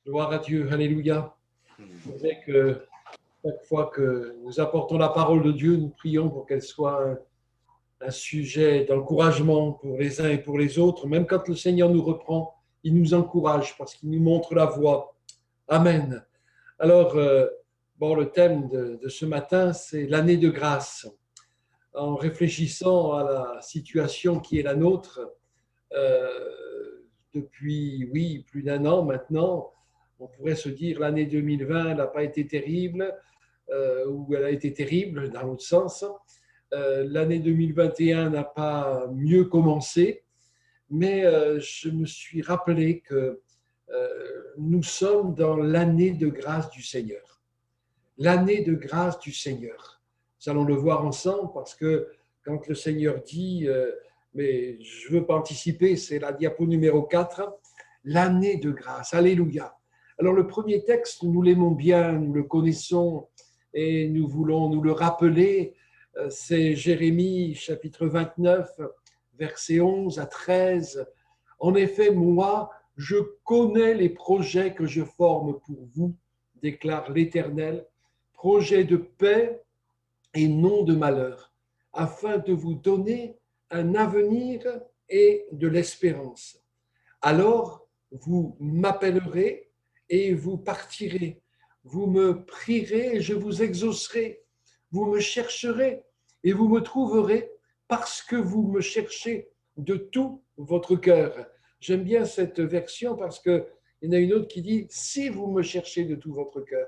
Gloire à Dieu, alléluia. C'est vrai que chaque fois que nous apportons la parole de Dieu, nous prions pour qu'elle soit un sujet d'encouragement pour les uns et pour les autres. Même quand le Seigneur nous reprend, il nous encourage parce qu'il nous montre la voie. Amen. Alors, le thème de ce matin, c'est l'année de grâce. En réfléchissant à la situation qui est la nôtre, depuis, oui, plus d'un an maintenant, on pourrait se dire l'année 2020 n'a pas été terrible, ou elle a été terrible dans l'autre sens. L'année 2021 n'a pas mieux commencé, mais je me suis rappelé que nous sommes dans l'année de grâce du Seigneur. L'année de grâce du Seigneur. Nous allons le voir ensemble parce que quand le Seigneur dit, mais je ne veux pas anticiper, c'est la diapo numéro 4, l'année de grâce. Alléluia. Alors le premier texte, nous l'aimons bien, nous le connaissons et nous voulons nous le rappeler. C'est Jérémie chapitre 29, versets 11 à 13. En effet, moi, je connais les projets que je forme pour vous, déclare l'Éternel, projets de paix et non de malheur, afin de vous donner un avenir et de l'espérance. Alors, vous m'appellerez et vous partirez. Vous me prierez et je vous exaucerai. Vous me chercherez et vous me trouverez parce que vous me cherchez de tout votre cœur. J'aime bien cette version parce qu'il y en a une autre qui dit « si vous me cherchez de tout votre cœur ».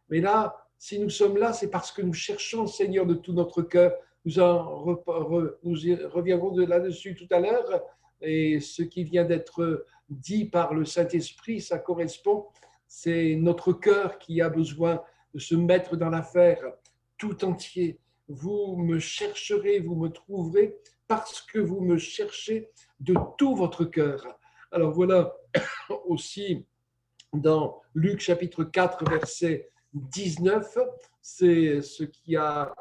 Mais là, si nous sommes là, c'est parce que nous cherchons le Seigneur de tout notre cœur. Nous reviendrons là-dessus tout à l'heure. Et ce qui vient d'être dit par le Saint-Esprit, ça correspond. C'est notre cœur qui a besoin de se mettre dans l'affaire tout entier. Vous me chercherez, vous me trouverez parce que vous me cherchez de tout votre cœur. Alors voilà aussi dans Luc chapitre 4, verset 19, c'est ce qui a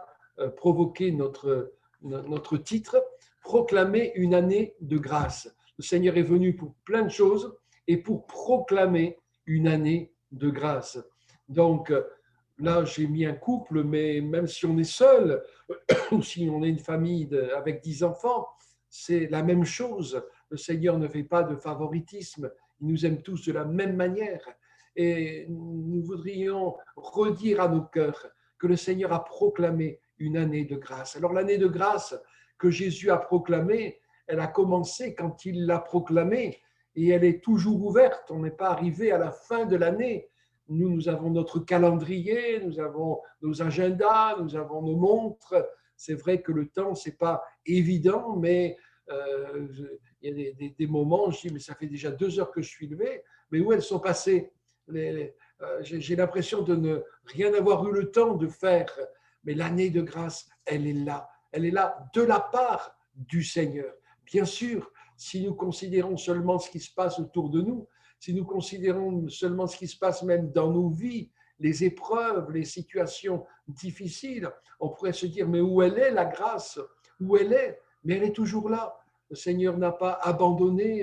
provoqué notre titre, proclamer une année de grâce. Le Seigneur est venu pour plein de choses et pour proclamer une année de grâce. Donc là, j'ai mis un couple, mais même si on est seul, ou si on est une famille avec 10 enfants, c'est la même chose. Le Seigneur ne fait pas de favoritisme. Il nous aime tous de la même manière. Et nous voudrions redire à nos cœurs que le Seigneur a proclamé une année de grâce. Alors l'année de grâce que Jésus a proclamée, elle a commencé quand il l'a proclamée et elle est toujours ouverte. On n'est pas arrivé à la fin de l'année. Nous avons notre calendrier, nous avons nos agendas, nous avons nos montres. C'est vrai que le temps, ce n'est pas évident, mais il y a des moments où je dis, mais ça fait déjà 2 heures que je suis levé, mais où elles sont passées? J'ai l'impression de ne rien avoir eu le temps de faire, mais l'année de grâce, elle est là de la part du Seigneur. Bien sûr, si nous considérons seulement ce qui se passe autour de nous, si nous considérons seulement ce qui se passe même dans nos vies, les épreuves, les situations difficiles, on pourrait se dire, mais où elle est la grâce? Où elle est? Mais elle est toujours là. Le Seigneur n'a pas abandonné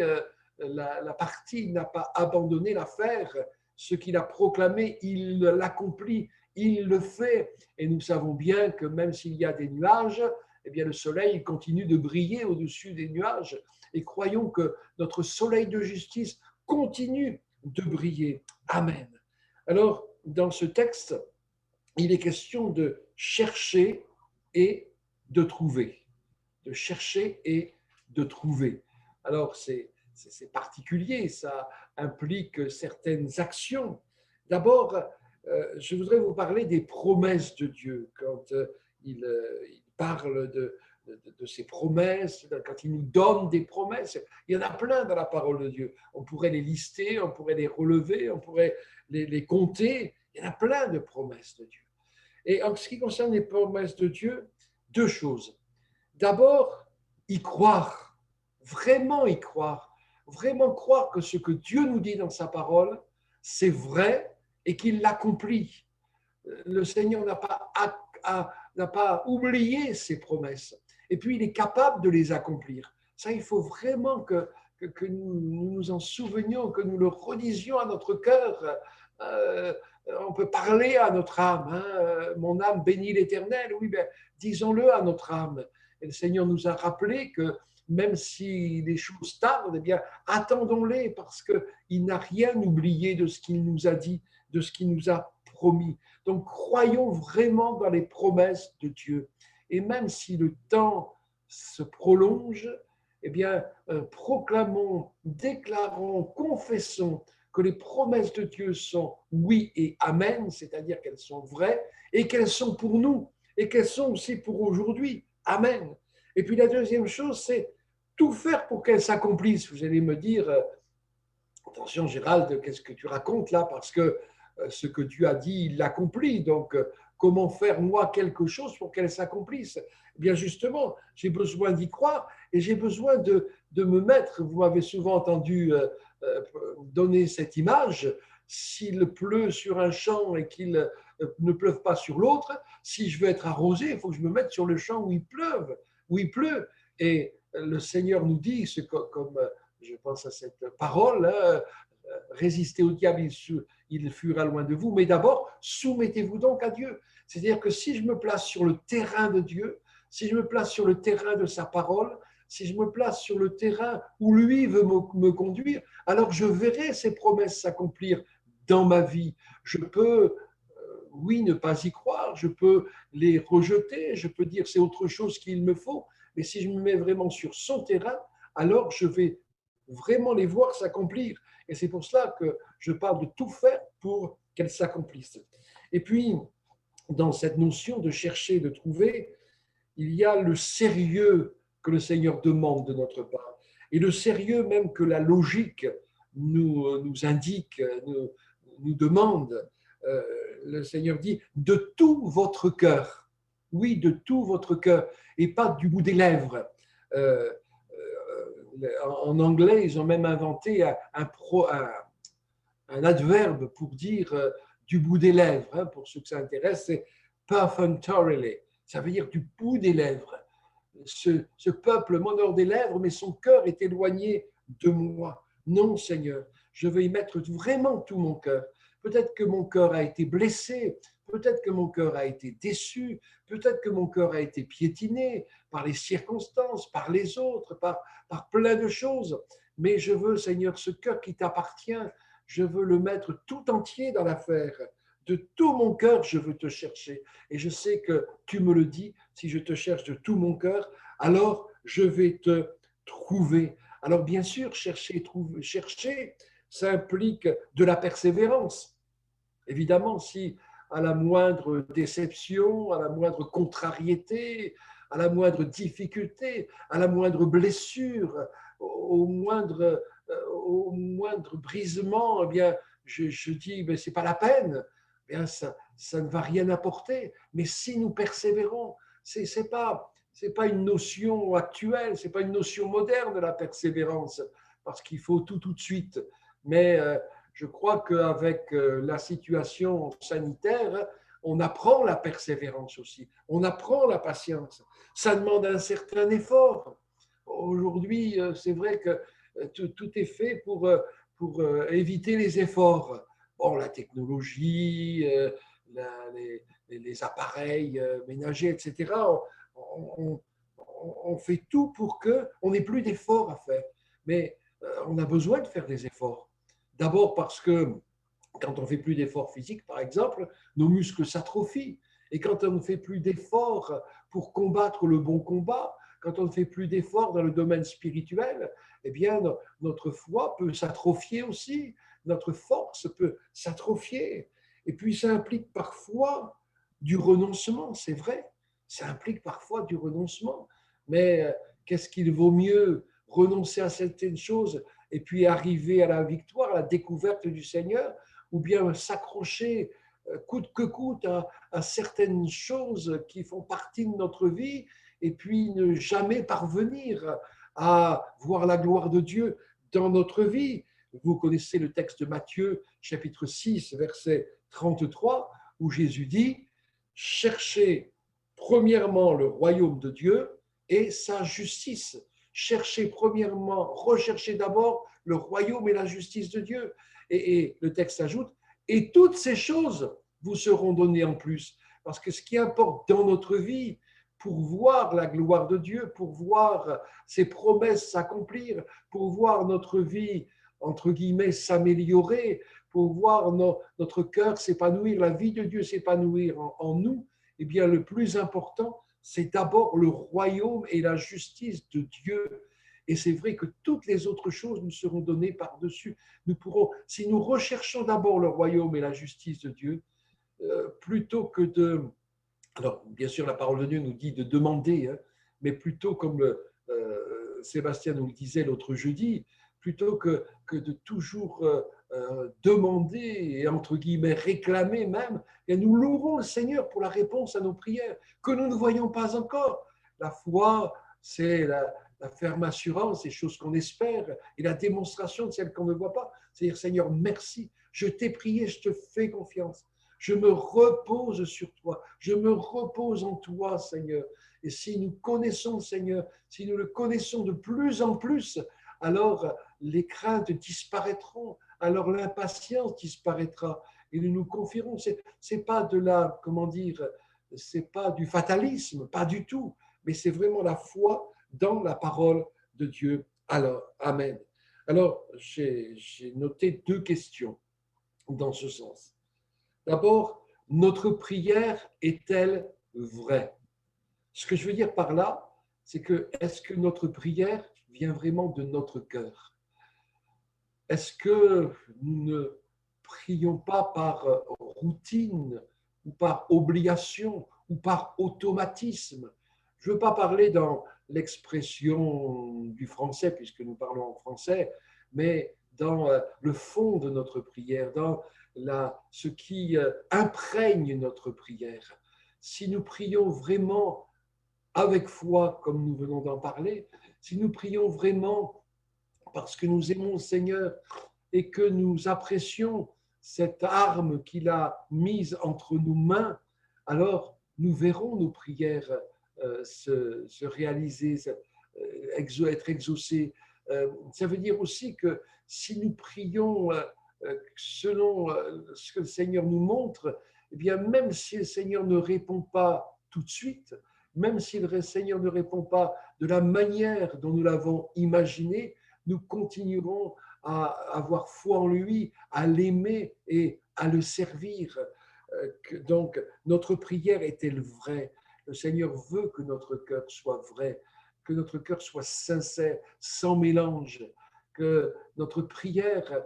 la partie, il n'a pas abandonné l'affaire. Ce qu'il a proclamé, il l'accomplit, il le fait. Et nous savons bien que même s'il y a des nuages, eh bien le soleil continue de briller au-dessus des nuages. Et croyons que notre soleil de justice continue de briller. Amen. Alors, dans ce texte, il est question de chercher et de trouver. De chercher et de trouver. Alors, c'est particulier, ça implique certaines actions. D'abord, je voudrais vous parler des promesses de Dieu. Quand il parle de ses promesses, quand il nous donne des promesses, il y en a plein dans la parole de Dieu. On pourrait les lister, on pourrait les relever, on pourrait les compter. Il y en a plein de promesses de Dieu. Et en ce qui concerne les promesses de Dieu, 2 choses. D'abord, y croire, vraiment croire que ce que Dieu nous dit dans sa parole, c'est vrai et qu'il l'accomplit. Le Seigneur n'a pas oublié ses promesses et puis il est capable de les accomplir. Ça, il faut vraiment que que nous nous en souvenions, que nous le redisions à notre cœur. On peut parler à notre âme. Hein. Mon âme bénit l'Éternel. Oui, ben, disons-le à notre âme. Et le Seigneur nous a rappelé que même si les choses tardent, eh bien, attendons-les parce qu'il n'a rien oublié de ce qu'il nous a dit, de ce qu'il nous a promis. Donc, croyons vraiment dans les promesses de Dieu. Et même si le temps se prolonge, eh bien, proclamons, déclarons, confessons que les promesses de Dieu sont oui et amen, c'est-à-dire qu'elles sont vraies et qu'elles sont pour nous et qu'elles sont aussi pour aujourd'hui. Amen. Et puis la deuxième chose, c'est tout faire pour qu'elles s'accomplissent. Vous allez me dire, attention Gérald, qu'est-ce que tu racontes là? Parce que ce que Dieu a dit, il l'accomplit. Donc, comment faire moi quelque chose pour qu'elle s'accomplisse? Eh bien justement, j'ai besoin d'y croire et j'ai besoin de me mettre, vous m'avez souvent entendu donner cette image, s'il pleut sur un champ et qu'il ne pleuve pas sur l'autre, si je veux être arrosé, il faut que je me mette sur le champ où il pleuve, où il pleut. Et le Seigneur nous dit, comme je pense à cette parole, hein, résistez au diable, il fuira loin de vous, mais d'abord, soumettez-vous donc à Dieu. C'est-à-dire que si je me place sur le terrain de Dieu, si je me place sur le terrain de sa parole, si je me place sur le terrain où lui veut me conduire, alors je verrai ses promesses s'accomplir dans ma vie. Je peux, oui, ne pas y croire, je peux les rejeter, je peux dire c'est autre chose qu'il me faut, mais si je me mets vraiment sur son terrain, alors je vais vraiment les voir s'accomplir. Et c'est pour cela que je parle de tout faire pour qu'elles s'accomplissent. Et puis, dans cette notion de chercher, de trouver, il y a le sérieux que le Seigneur demande de notre part. Et le sérieux même que la logique nous indique, nous demande. Le Seigneur dit de tout votre cœur. Oui, de tout votre cœur et pas du bout des lèvres. En anglais, ils ont même inventé un adverbe pour dire du bout des lèvres. Hein, pour ceux que ça intéresse, c'est perfunctorily. Ça veut dire du bout des lèvres. Ce peuple m'honore des lèvres, mais son cœur est éloigné de moi. Non, Seigneur, je veux y mettre vraiment tout mon cœur. Peut-être que mon cœur a été blessé, peut-être que mon cœur a été déçu, peut-être que mon cœur a été piétiné par les circonstances, par les autres, par plein de choses. Mais je veux, Seigneur, ce cœur qui t'appartient, je veux le mettre tout entier dans l'affaire. De tout mon cœur, je veux te chercher. Et je sais que tu me le dis, si je te cherche de tout mon cœur, alors je vais te trouver. Alors bien sûr, chercher, ça implique de la persévérance. Évidemment, si à la moindre déception, à la moindre contrariété, à la moindre difficulté, à la moindre blessure, au moindre brisement, eh bien, je dis, mais ce n'est pas la peine. Eh bien, ça ne va rien apporter. Mais si nous persévérons, ce n'est pas une notion actuelle, ce n'est pas une notion moderne, la persévérance, parce qu'il faut tout de suite. Mais je crois qu'avec la situation sanitaire, on apprend la persévérance aussi, on apprend la patience. Ça demande un certain effort. Aujourd'hui, c'est vrai que tout est fait pour éviter les efforts. Bon, la technologie, les appareils ménagers, etc., on fait tout pour qu'on n'ait plus d'efforts à faire. Mais on a besoin de faire des efforts. D'abord parce que quand on ne fait plus d'efforts physiques, par exemple, nos muscles s'atrophient. Et quand on ne fait plus d'efforts pour combattre le bon combat, quand on ne fait plus d'efforts dans le domaine spirituel, eh bien, notre foi peut s'atrophier aussi, notre force peut s'atrophier. Et puis, ça implique parfois du renoncement, c'est vrai, ça implique parfois du renoncement. Mais qu'est-ce qu'il vaut mieux renoncer à certaines choses et puis arriver à la victoire, à la découverte du Seigneur, ou bien s'accrocher coûte que coûte à certaines choses qui font partie de notre vie et puis ne jamais parvenir à voir la gloire de Dieu dans notre vie. Vous connaissez le texte de Matthieu, chapitre 6, verset 33, où Jésus dit « Cherchez premièrement le royaume de Dieu et sa justice. recherchez d'abord le royaume et la justice de Dieu. Et le texte ajoute, et toutes ces choses vous seront données en plus. Parce que ce qui importe dans notre vie, pour voir la gloire de Dieu, pour voir ses promesses s'accomplir, pour voir notre vie, entre guillemets, s'améliorer, pour voir notre cœur s'épanouir, la vie de Dieu s'épanouir en nous, eh bien, le plus important, c'est d'abord le royaume et la justice de Dieu. Et c'est vrai que toutes les autres choses nous seront données par-dessus. Nous pourrons, si nous recherchons d'abord le royaume et la justice de Dieu, plutôt que de… Alors, bien sûr, la parole de Dieu nous dit de demander, hein, mais plutôt comme Sébastien nous le disait l'autre jeudi, plutôt que de toujours demander et, entre guillemets, réclamer même, et nous louerons le Seigneur pour la réponse à nos prières, que nous ne voyons pas encore. La foi, c'est la ferme assurance des choses qu'on espère et la démonstration de celles qu'on ne voit pas. C'est-à-dire, Seigneur, merci, je t'ai prié, je te fais confiance. Je me repose sur toi, je me repose en toi, Seigneur. Et si nous connaissons le Seigneur, si nous le connaissons de plus en plus, alors les craintes disparaîtront, alors l'impatience disparaîtra. Et nous nous confierons, c'est pas de la, comment dire, c'est pas du fatalisme, pas du tout, mais c'est vraiment la foi dans la parole de Dieu. Alors, amen. Alors, j'ai noté 2 questions dans ce sens. D'abord, notre prière est-elle vraie? Ce que je veux dire par là, c'est que est-ce que notre prière vient vraiment de notre cœur? Est-ce que nous ne prions pas par routine ou par obligation ou par automatisme? Je ne veux pas parler dans l'expression du français, puisque nous parlons en français, mais dans le fond de notre prière, dans ce qui imprègne notre prière. Si nous prions vraiment avec foi, comme nous venons d'en parler, si nous prions vraiment parce que nous aimons le Seigneur et que nous apprécions cette arme qu'il a mise entre nos mains, alors nous verrons nos prières se réaliser, être exaucées. Ça veut dire aussi que si nous prions selon ce que le Seigneur nous montre, eh bien, même si le Seigneur ne répond pas tout de suite, même si le Seigneur ne répond pas de la manière dont nous l'avons imaginé, nous continuerons à avoir foi en lui, à l'aimer et à le servir. Donc, notre prière est-elle vraie? Le Seigneur veut que notre cœur soit vrai, que notre cœur soit sincère, sans mélange, que notre prière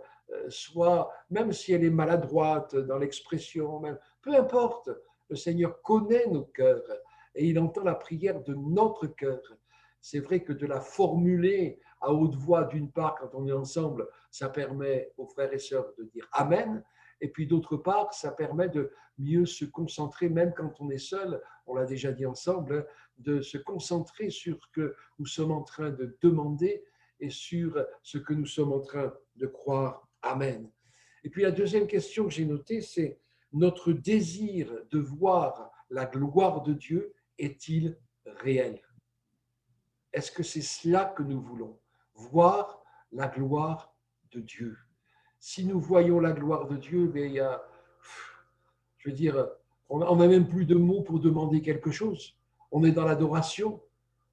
soit, même si elle est maladroite dans l'expression, même, peu importe, le Seigneur connaît nos cœurs et il entend la prière de notre cœur. C'est vrai que de la formuler à haute voix, d'une part, quand on est ensemble, ça permet aux frères et sœurs de dire Amen, et puis d'autre part, ça permet de mieux se concentrer, même quand on est seul, on l'a déjà dit ensemble, de se concentrer sur ce que nous sommes en train de demander et sur ce que nous sommes en train de croire. Amen. Et puis la deuxième question que j'ai notée, c'est notre désir de voir la gloire de Dieu est-il réel? Est-ce que c'est cela que nous voulons? Voir la gloire de Dieu. Si nous voyons la gloire de Dieu, il y a, je veux dire, on n'a même plus de mots pour demander quelque chose. On est dans l'adoration,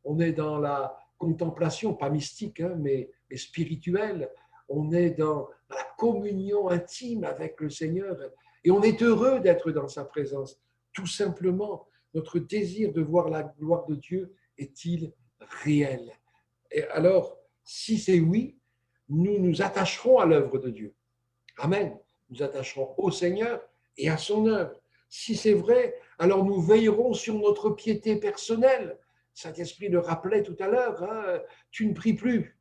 on est dans la contemplation, pas mystique, hein, mais spirituelle. On est dans la communion intime avec le Seigneur et on est heureux d'être dans sa présence. Tout simplement, notre désir de voir la gloire de Dieu est-il réel? Et alors, si c'est oui, nous nous attacherons à l'œuvre de Dieu. Amen. Nous attacherons au Seigneur et à son œuvre. Si c'est vrai, alors nous veillerons sur notre piété personnelle. Saint-Esprit le rappelait tout à l'heure, hein, tu ne pries plus.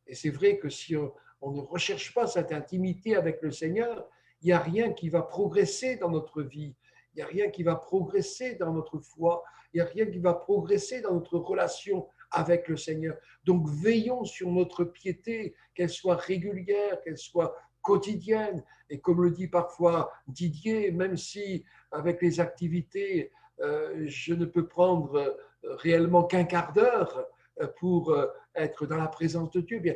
Et c'est vrai que si on ne recherche pas cette intimité avec le Seigneur, il n'y a rien qui va progresser dans notre vie. Il n'y a rien qui va progresser dans notre foi. Il n'y a rien qui va progresser dans notre relation avec le Seigneur. Donc veillons sur notre piété, qu'elle soit régulière, qu'elle soit quotidienne. Et comme le dit parfois Didier, même si avec les activités, je ne peux prendre réellement qu'un quart d'heure pour être dans la présence de Dieu. Bien,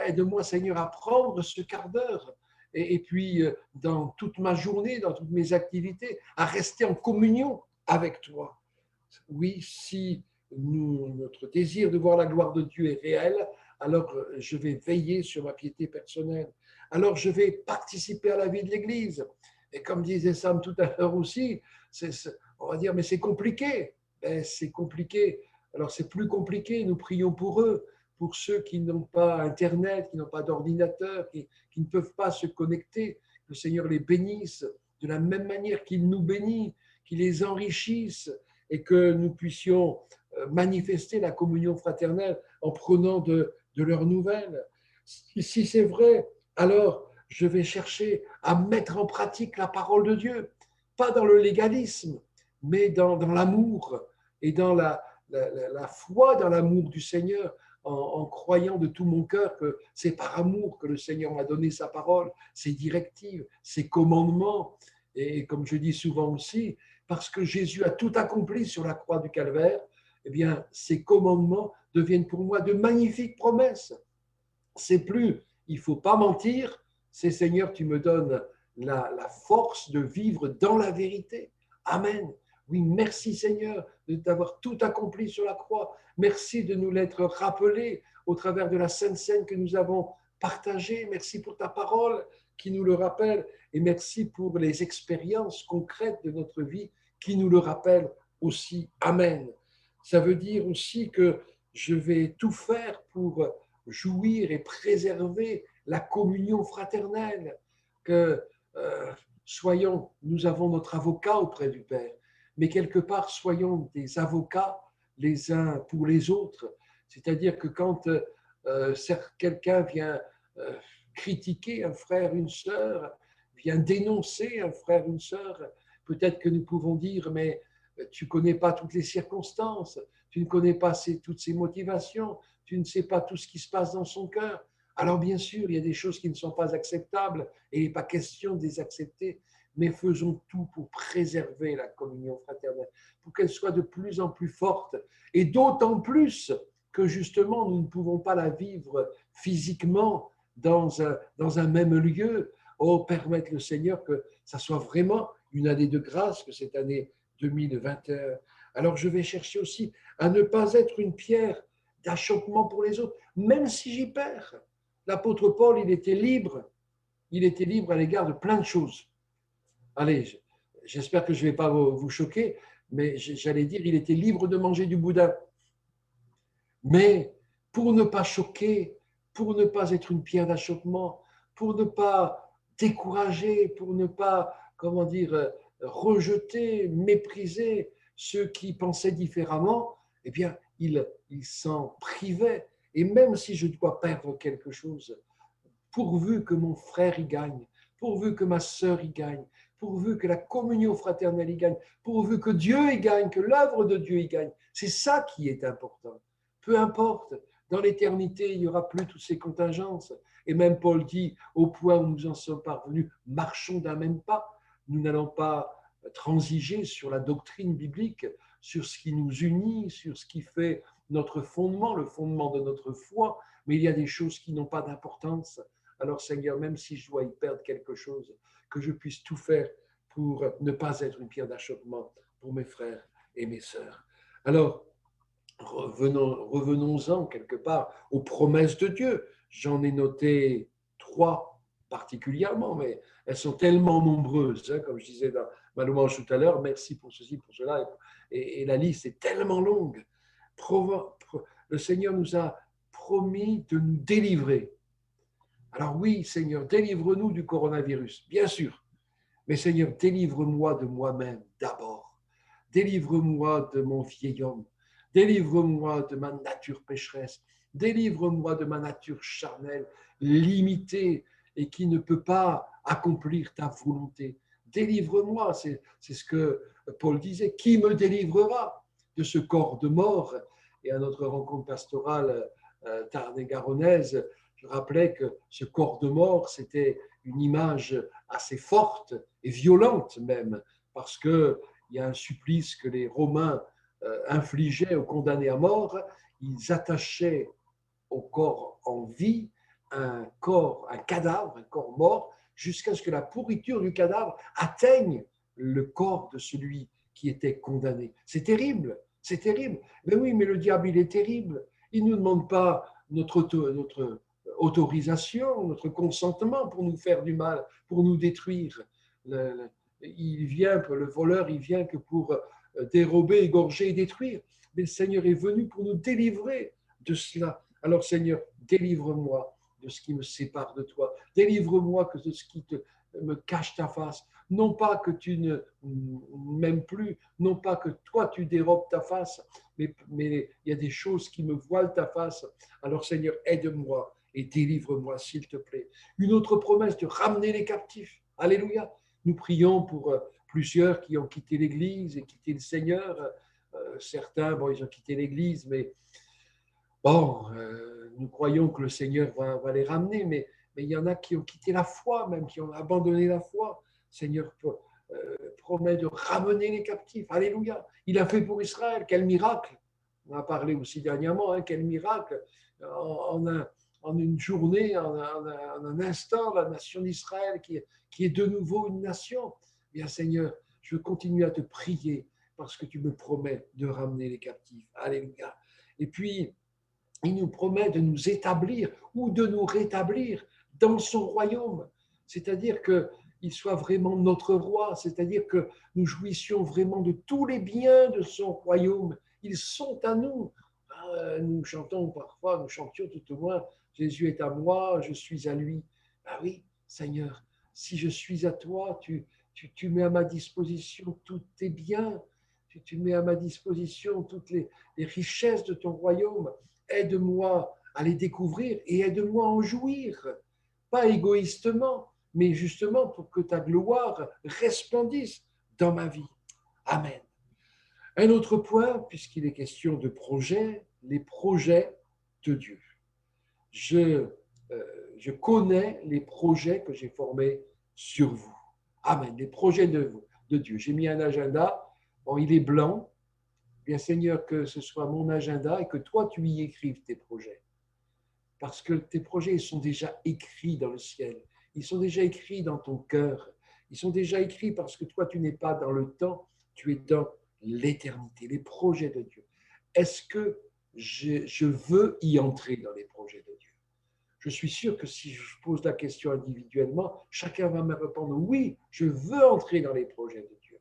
aide-moi, Seigneur, à prendre ce quart d'heure et puis dans toute ma journée, dans toutes mes activités, à rester en communion avec toi. Oui, si notre désir de voir la gloire de Dieu est réel, alors je vais veiller sur ma piété personnelle. Alors je vais participer à la vie de l'Église. Et comme disait Sam tout à l'heure aussi, on va dire, mais c'est compliqué. Ben, c'est compliqué. Alors c'est plus compliqué, nous prions pour eux, pour ceux qui n'ont pas Internet, qui n'ont pas d'ordinateur, qui ne peuvent pas se connecter. Que le Seigneur les bénisse de la même manière qu'il nous bénit, qu'il les enrichisse et que nous puissions manifester la communion fraternelle en prenant de leurs nouvelles. Si c'est vrai, alors je vais chercher à mettre en pratique la parole de Dieu, pas dans le légalisme, mais dans l'amour et dans la foi dans l'amour du Seigneur, en croyant de tout mon cœur que c'est par amour que le Seigneur m'a donné sa parole, ses directives, ses commandements. Et comme je dis souvent aussi, parce que Jésus a tout accompli sur la croix du Calvaire, eh bien, ces commandements deviennent pour moi de magnifiques promesses. C'est plus, il ne faut pas mentir, c'est Seigneur, tu me donnes la force de vivre dans la vérité. Amen. Oui, merci Seigneur de t'avoir tout accompli sur la croix. Merci de nous l'être rappelé au travers de la Sainte Seine que nous avons partagée. Merci pour ta parole qui nous le rappelle et merci pour les expériences concrètes de notre vie qui nous le rappellent aussi. Amen. Ça veut dire aussi que je vais tout faire pour jouir et préserver la communion fraternelle, que nous avons notre avocat auprès du Père, mais quelque part, soyons des avocats les uns pour les autres. C'est-à-dire que quand quelqu'un vient critiquer un frère, une sœur, vient dénoncer un frère, une sœur, peut-être que nous pouvons dire, mais tu ne connais pas toutes les circonstances, tu ne connais pas toutes ses motivations, tu ne sais pas tout ce qui se passe dans son cœur. Alors bien sûr, il y a des choses qui ne sont pas acceptables et il n'est pas question de les accepter, mais faisons tout pour préserver la communion fraternelle, pour qu'elle soit de plus en plus forte et d'autant plus que justement nous ne pouvons pas la vivre physiquement dans un même lieu. Oh, permettre le Seigneur que ça soit vraiment une année de grâce, que cette année 2021. Alors je vais chercher aussi à ne pas être une pierre d'achoppement pour les autres, même si j'y perds. L'apôtre Paul, il était libre à l'égard de plein de choses. Allez, j'espère que je ne vais pas vous choquer, mais j'allais dire, il était libre de manger du boudin. Mais pour ne pas choquer, pour ne pas être une pierre d'achoppement, pour ne pas décourager, pour ne pas, comment dire, rejeter, mépriser ceux qui pensaient différemment, eh bien, il s'en privait. Et même si je dois perdre quelque chose, pourvu que mon frère y gagne, pourvu que ma sœur y gagne, pourvu que la communion fraternelle y gagne, pourvu que Dieu y gagne, que l'œuvre de Dieu y gagne, c'est ça qui est important. Peu importe, dans l'éternité, il n'y aura plus toutes ces contingences. Et même Paul dit, au point où nous en sommes parvenus, marchons d'un même pas. Nous n'allons pas transiger sur la doctrine biblique, sur ce qui nous unit, sur ce qui fait notre fondement, le fondement de notre foi, mais il y a des choses qui n'ont pas d'importance. Alors Seigneur, même si je dois y perdre quelque chose, que je puisse tout faire pour ne pas être une pierre d'achoppement pour mes frères et mes sœurs. Alors, revenons-en quelque part aux promesses de Dieu. J'en ai noté 3 particulièrement, mais elles sont tellement nombreuses, hein, comme je disais dans ma louange tout à l'heure, merci pour ceci, pour cela, et la liste est tellement longue. Le Seigneur nous a promis de nous délivrer. Alors oui, Seigneur, délivre-nous du coronavirus, bien sûr, mais Seigneur, délivre-moi de moi-même d'abord. Délivre-moi de mon vieil homme. Délivre-moi de ma nature pécheresse. Délivre-moi de ma nature charnelle, limitée et qui ne peut pas accomplir ta volonté. Délivre-moi, c'est ce que Paul disait. Qui me délivrera de ce corps de mort? Et à notre rencontre pastorale tarn-et-garonnaise, je rappelais que ce corps de mort, c'était une image assez forte et violente même, parce qu'il y a un supplice que les Romains infligeaient aux condamnés à mort. ils attachaient au corps en vie un cadavre, un corps mort, jusqu'à ce que la pourriture du cadavre atteigne le corps de celui qui était condamné. C'est terrible, c'est terrible. Mais oui, mais le diable, il est terrible. Il ne nous demande pas notre autorisation, notre consentement pour nous faire du mal, pour nous détruire. Le voleur, il vient que pour dérober, égorger et détruire. Mais le Seigneur est venu pour nous délivrer de cela. Alors Seigneur, délivre-moi de ce qui me sépare de toi. Délivre-moi de ce qui me cache ta face. Non pas que tu ne m'aimes plus, non pas que toi tu dérobes ta face, mais il y a des choses qui me voilent ta face. Alors Seigneur, aide-moi et délivre-moi, s'il te plaît. Une autre promesse de ramener les captifs. Alléluia. Nous prions pour plusieurs qui ont quitté l'Église et quitté le Seigneur. Certains, bon, ils ont quitté l'Église, mais bon, nous croyons que le Seigneur va les ramener, mais il y en a qui ont quitté la foi, même qui ont abandonné la foi. Seigneur promet de ramener les captifs. Alléluia. Il a fait pour Israël. Quel miracle. On a parlé aussi dernièrement, hein, quel miracle. En une journée, en un instant, la nation d'Israël qui est de nouveau une nation. Bien Seigneur, je veux continuer à te prier parce que tu me promets de ramener les captifs. Alléluia. Et puis, il nous promet de nous établir ou de nous rétablir dans son royaume. C'est-à-dire qu'il soit vraiment notre roi, c'est-à-dire que nous jouissions vraiment de tous les biens de son royaume. Ils sont à nous. Nous chantons parfois, nous chantions tout au moins, Jésus est à moi, je suis à lui. Ah oui, Seigneur, si je suis à toi, tu mets à ma disposition tous tes biens, tu mets à ma disposition toutes les richesses de ton royaume. Aide-moi à les découvrir et aide-moi à en jouir, pas égoïstement, mais justement pour que ta gloire resplendisse dans ma vie. Amen. Un autre point, puisqu'il est question de projets, les projets de Dieu. Je connais les projets que j'ai formés sur vous. Amen. Les projets de Dieu. J'ai mis un agenda. Bon, il est blanc. Bien Seigneur, que ce soit mon agenda et que toi, tu y écrives tes projets. Parce que tes projets, ils sont déjà écrits dans le ciel. Ils sont déjà écrits dans ton cœur. Ils sont déjà écrits parce que toi, tu n'es pas dans le temps, tu es dans l'éternité, les projets de Dieu. Est-ce que je veux y entrer dans les projets de Dieu? Je suis sûr que si je pose la question individuellement, chacun va me répondre oui, je veux entrer dans les projets de Dieu.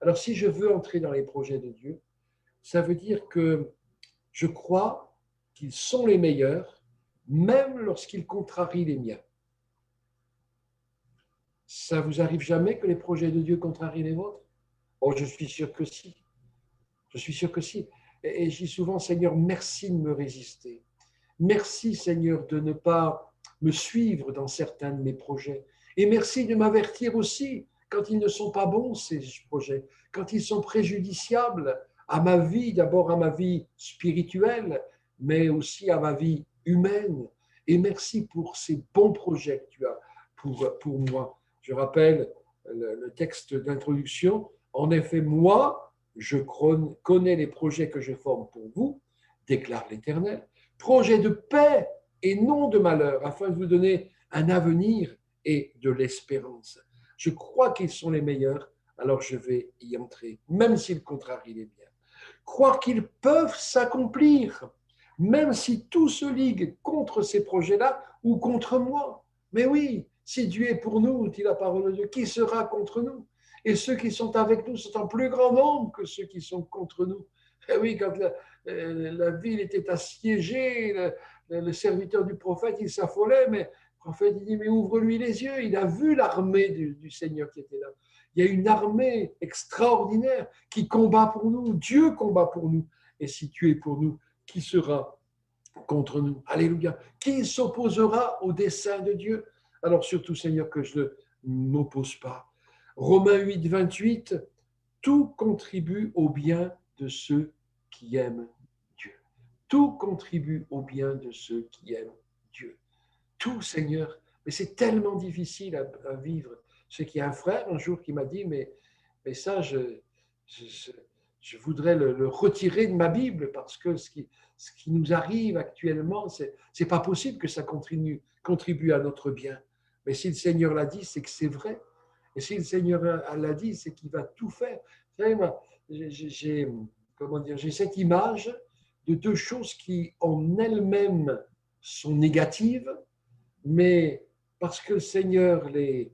Alors, si je veux entrer dans les projets de Dieu, ça veut dire que je crois qu'ils sont les meilleurs, même lorsqu'ils contrarient les miens. Ça vous arrive jamais que les projets de Dieu contrarient les vôtres? Oh, je suis sûr que si. Je suis sûr que si. Et je dis souvent, Seigneur, merci de me résister. Merci, Seigneur, de ne pas me suivre dans certains de mes projets. Et merci de m'avertir aussi quand ils ne sont pas bons, ces projets, quand ils sont préjudiciables à ma vie, d'abord à ma vie spirituelle, mais aussi à ma vie humaine. Et merci pour ces bons projets que tu as pour moi. Je rappelle le texte d'introduction. En effet, moi, je connais les projets que je forme pour vous, déclare l'Éternel, projets de paix et non de malheur, afin de vous donner un avenir et de l'espérance. Je crois qu'ils sont les meilleurs, alors je vais y entrer, même s'ils contrarient les miens. Croire qu'ils peuvent s'accomplir, même si tout se ligue contre ces projets-là ou contre moi. Mais oui, si Dieu est pour nous, dit la parole de Dieu, qui sera contre nous? Et ceux qui sont avec nous sont en plus grand nombre que ceux qui sont contre nous. Et oui, quand la ville était assiégée, le serviteur du prophète, il s'affolait, mais le prophète il dit, mais ouvre-lui les yeux. Il a vu l'armée du Seigneur qui était là. Il y a une armée extraordinaire qui combat pour nous. Dieu combat pour nous. Et si tu es pour nous, qui sera contre nous? Alléluia. Qui s'opposera au dessein de Dieu? Alors surtout, Seigneur, que je ne m'oppose pas. Romains 8, 28, tout contribue au bien de ceux qui aiment Dieu. Tout contribue au bien de ceux qui aiment Dieu. Tout, Seigneur. Mais c'est tellement difficile à vivre. Je sais qu'il y a un frère un jour qui m'a dit, mais ça, je voudrais le retirer de ma Bible parce que ce qui nous arrive actuellement, c'est pas possible que ça contribue à notre bien. Mais si le Seigneur l'a dit, c'est que c'est vrai. Et si le Seigneur l'a dit, c'est qu'il va tout faire. Vous savez, moi, j'ai cette image de deux choses qui en elles-mêmes sont négatives, mais parce que le Seigneur, une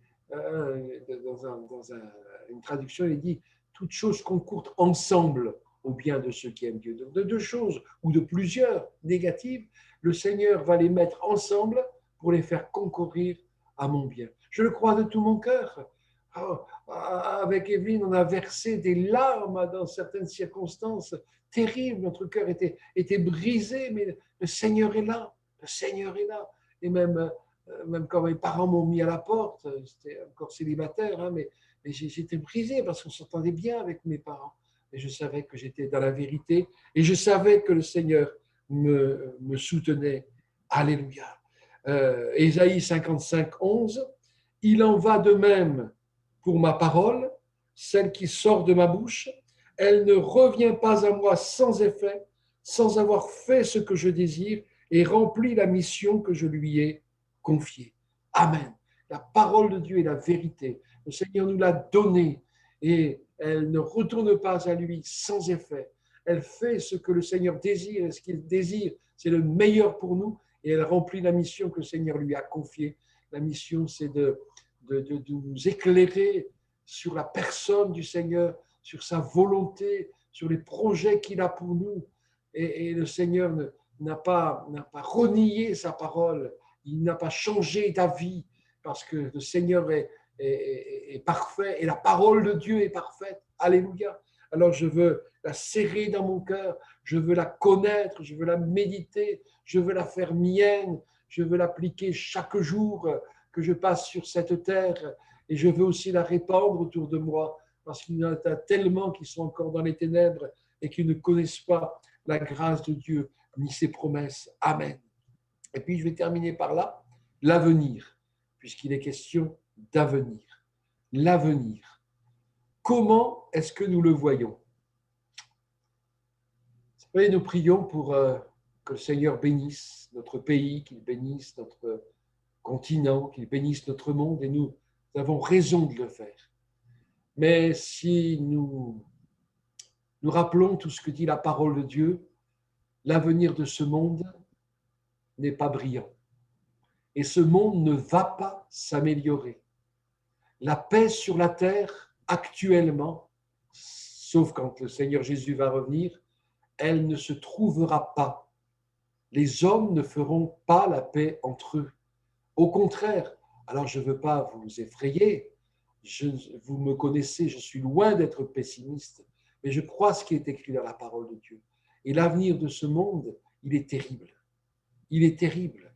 traduction, il dit toutes choses concourent ensemble au bien de ceux qui aiment Dieu. Donc, de deux choses ou de plusieurs négatives, le Seigneur va les mettre ensemble pour les faire concourir à mon bien. Je le crois de tout mon cœur. Avec Evelyne, on a versé des larmes dans certaines circonstances terribles. Notre cœur était brisé, mais le Seigneur est là. Le Seigneur est là. Et même quand mes parents m'ont mis à la porte, j'étais encore célibataire, hein, mais j'étais brisé parce qu'on s'entendait bien avec mes parents. Et je savais que j'étais dans la vérité et je savais que le Seigneur me soutenait. Alléluia. Ésaïe 55, 11, il en va de même pour ma parole, celle qui sort de ma bouche. Elle ne revient pas à moi sans effet, sans avoir fait ce que je désire et rempli la mission que je lui ai confiée. Amen. La parole de Dieu est la vérité. Le Seigneur nous l'a donnée et elle ne retourne pas à lui sans effet. Elle fait ce que le Seigneur désire et ce qu'il désire, c'est le meilleur pour nous et elle remplit la mission que le Seigneur lui a confiée. La mission, c'est de nous éclairer sur la personne du Seigneur, sur sa volonté, sur les projets qu'il a pour nous. Et le Seigneur n'a pas renié sa parole, il n'a pas changé d'avis parce que le Seigneur est parfait et la parole de Dieu est parfaite. Alléluia. Alors je veux la serrer dans mon cœur, je veux la connaître, je veux la méditer, je veux la faire mienne, je veux l'appliquer chaque jour que je passe sur cette terre et je veux aussi la répandre autour de moi parce qu'il y en a tellement qui sont encore dans les ténèbres et qui ne connaissent pas la grâce de Dieu ni ses promesses. Amen. Et puis je vais terminer par là, l'avenir, puisqu'il est question d'avenir. L'avenir. Comment est-ce que nous le voyons? Vous savez, nous prions pour que le Seigneur bénisse notre pays, qu'il bénisse notre continent, qu'il bénisse notre monde, et nous avons raison de le faire. Mais si nous rappelons tout ce que dit la parole de Dieu, l'avenir de ce monde n'est pas brillant. Et ce monde ne va pas s'améliorer. La paix sur la terre, actuellement, sauf quand le Seigneur Jésus va revenir, elle ne se trouvera pas. Les hommes ne feront pas la paix entre eux. Au contraire, alors je ne veux pas vous effrayer, vous me connaissez, je suis loin d'être pessimiste, mais je crois ce qui est écrit dans la parole de Dieu. Et l'avenir de ce monde, il est terrible. Il est terrible.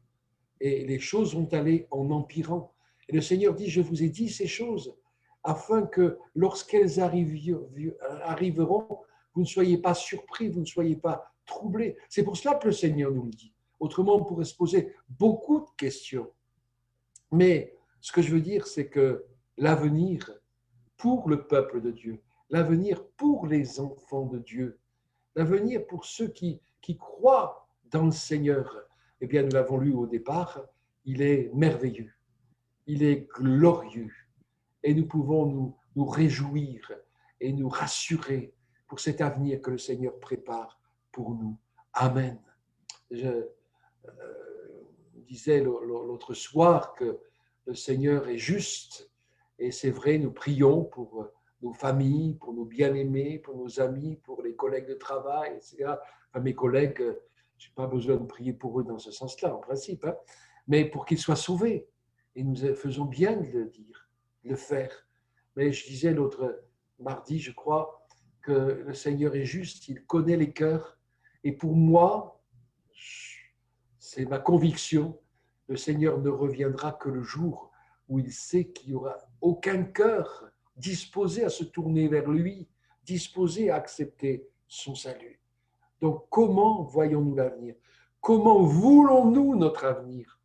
Et les choses vont aller en empirant. Et le Seigneur dit, je vous ai dit ces choses, afin que lorsqu'elles arriveront, vous ne soyez pas surpris, vous ne soyez pas troublés. C'est pour cela que le Seigneur nous le dit. Autrement, on pourrait se poser beaucoup de questions. Mais ce que je veux dire, c'est que l'avenir pour le peuple de Dieu, l'avenir pour les enfants de Dieu, l'avenir pour ceux qui croient dans le Seigneur, eh bien, nous l'avons lu au départ, il est merveilleux, il est glorieux. Et nous pouvons nous réjouir et nous rassurer pour cet avenir que le Seigneur prépare pour nous. Amen. Je disais l'autre soir que le Seigneur est juste. Et c'est vrai, nous prions pour nos familles, pour nos bien-aimés, pour nos amis, pour les collègues de travail, etc. Enfin, mes collègues, je n'ai pas besoin de prier pour eux dans ce sens-là, en principe, hein, mais pour qu'ils soient sauvés. Et nous faisons bien de le dire, de le faire. Mais je disais l'autre mardi, je crois, que le Seigneur est juste, il connaît les cœurs. Et pour moi, c'est ma conviction, le Seigneur ne reviendra que le jour où il sait qu'il n'y aura aucun cœur disposé à se tourner vers lui, disposé à accepter son salut. Donc, comment voyons-nous l'avenir? Comment voulons-nous notre avenir?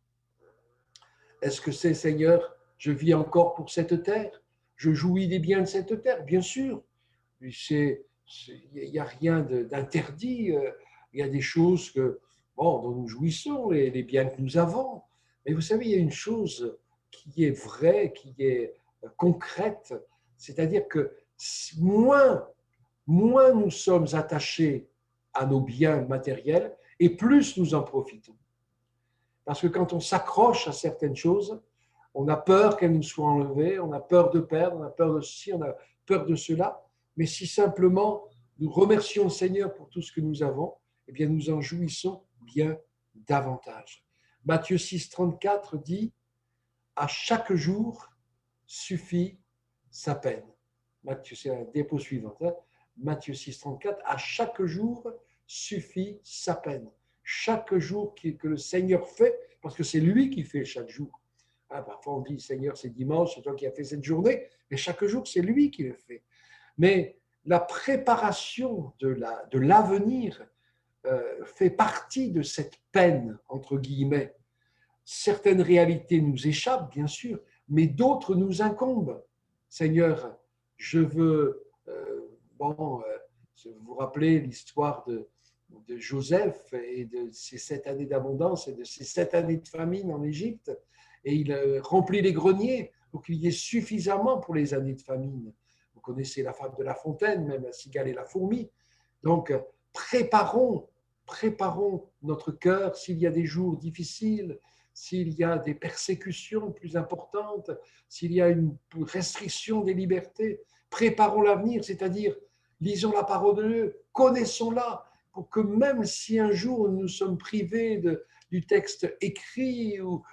Est-ce que c'est, Seigneur, je vis encore pour cette terre? Je jouis des biens de cette terre? Bien sûr. Il n'y a rien d'interdit. il y a des choses que, bon, dont nous jouissons, les biens que nous avons. Mais vous savez, il y a une chose qui est vraie, qui est concrète, c'est-à-dire que moins, moins nous sommes attachés à nos biens matériels et plus nous en profitons. Parce que quand on s'accroche à certaines choses, on a peur qu'elles nous soient enlevées, on a peur de perdre, on a peur de ceci, on a peur de cela. Mais si simplement nous remercions le Seigneur pour tout ce que nous avons, eh bien nous en jouissons bien davantage. Matthieu 6, 34 dit « À chaque jour suffit sa peine ». Matthieu, c'est la dépôt suivante. Matthieu 6, 34, « À chaque jour suffit sa peine ». Chaque jour que le Seigneur fait, parce que c'est lui qui fait chaque jour. Parfois on dit, Seigneur, c'est dimanche, c'est toi qui as fait cette journée, mais chaque jour, c'est lui qui le fait. Mais la préparation de l'avenir fait partie de cette peine, entre guillemets. Certaines réalités nous échappent, bien sûr, mais d'autres nous incombent. Seigneur, je veux... vous vous rappelez l'histoire de Joseph et de ses 7 années d'abondance et de ses 7 années de famine en Égypte. Et il remplit les greniers pour qu'il y ait suffisamment pour les années de famine. Vous connaissez la fable de La Fontaine, même la cigale et la fourmi. Donc, préparons notre cœur s'il y a des jours difficiles, s'il y a des persécutions plus importantes, s'il y a une restriction des libertés. Préparons l'avenir, c'est-à-dire lisons la parole de Dieu, connaissons-la, pour que même si un jour nous sommes privés du texte écrit ou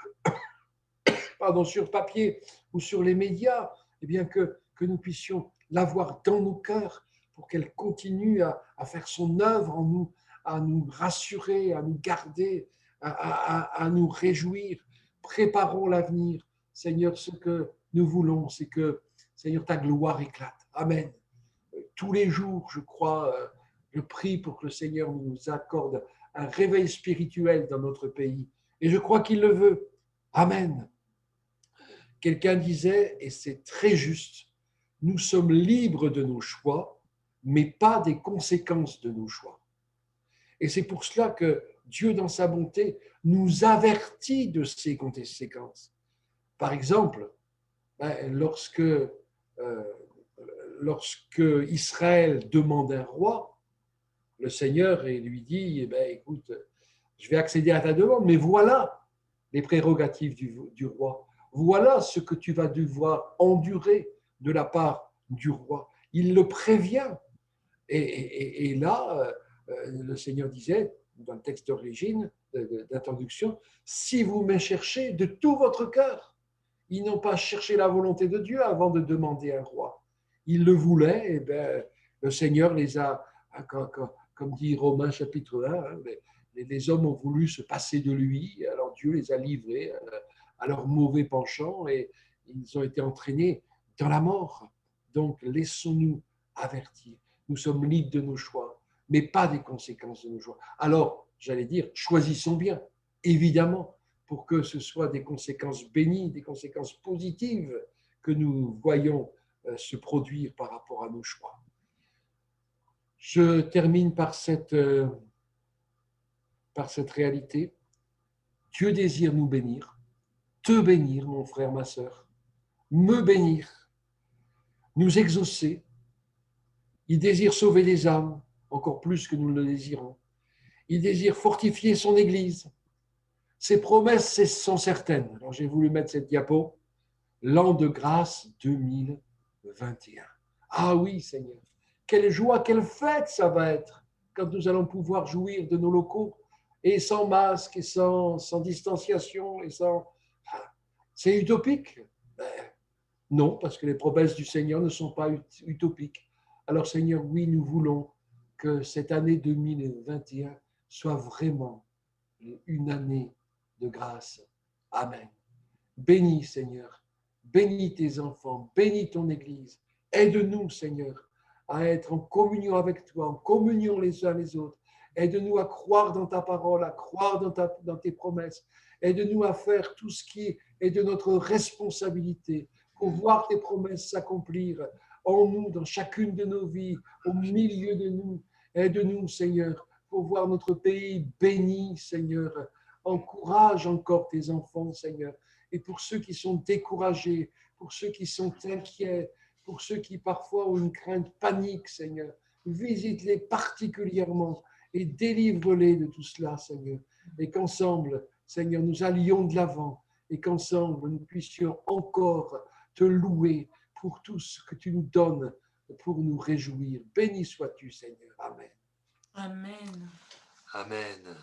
sur papier ou sur les médias, eh bien que nous puissions l'avoir dans nos cœurs pour qu'elle continue à faire son œuvre en nous, à nous rassurer, à nous garder, à nous réjouir. Préparons l'avenir. Seigneur, ce que nous voulons, c'est que, Seigneur, ta gloire éclate. Amen. Tous les jours, je crois, je prie pour que le Seigneur nous accorde un réveil spirituel dans notre pays. Et je crois qu'il le veut. Amen. Quelqu'un disait, et c'est très juste, nous sommes libres de nos choix, mais pas des conséquences de nos choix. Et c'est pour cela que Dieu, dans sa bonté, nous avertit de ces conséquences. Par exemple, lorsque Israël demande un roi, le Seigneur lui dit, écoute, je vais accéder à ta demande, mais voilà les prérogatives du roi. Voilà ce que tu vas devoir endurer de la part du roi. Il le prévient. Et là, le Seigneur disait, dans le texte d'origine, d'introduction, si vous me cherchez de tout votre cœur, ils n'ont pas cherché la volonté de Dieu avant de demander un roi. Ils le voulaient, et le Seigneur les a, comme dit Romains chapitre 1, les hommes ont voulu se passer de lui, alors Dieu les a livrés à leur mauvais penchant et ils ont été entraînés dans la mort. Donc, laissons-nous avertir. Nous sommes libres de nos choix, mais pas des conséquences de nos choix. Alors, j'allais dire, choisissons bien, évidemment, pour que ce soit des conséquences bénies, des conséquences positives que nous voyons se produire par rapport à nos choix. Je termine par cette réalité. Dieu désire nous bénir, te bénir, mon frère, ma sœur, me bénir, nous exaucer. Il désire sauver les âmes, encore plus que nous le désirons. Il désire fortifier son Église. Ses promesses sont certaines. Alors j'ai voulu mettre cette diapo. L'an de grâce 2021. Ah oui, Seigneur, quelle joie, quelle fête ça va être quand nous allons pouvoir jouir de nos locaux et sans masque et sans distanciation et sans... C'est utopique? Non, parce que les promesses du Seigneur ne sont pas utopiques. Alors Seigneur, oui, nous voulons que cette année 2021 soit vraiment une année de grâce. Amen. Bénis, Seigneur, bénis tes enfants, bénis ton Église. Aide-nous, Seigneur, à être en communion avec toi, en communion les uns les autres. Aide-nous à croire dans ta parole, à croire dans tes promesses. Aide-nous à faire tout ce qui est de notre responsabilité pour voir tes promesses s'accomplir en nous, dans chacune de nos vies, au milieu de nous. Aide-nous, Seigneur, pour voir notre pays béni, Seigneur. Encourage encore tes enfants, Seigneur. Et pour ceux qui sont découragés, pour ceux qui sont inquiets, pour ceux qui parfois ont une crainte panique, Seigneur, visite-les particulièrement et délivre-les de tout cela, Seigneur. Et qu'ensemble, Seigneur, nous allions de l'avant et qu'ensemble, nous puissions encore te louer pour tout ce que tu nous donnes pour nous réjouir. Béni sois-tu, Seigneur. Amen. Amen. Amen.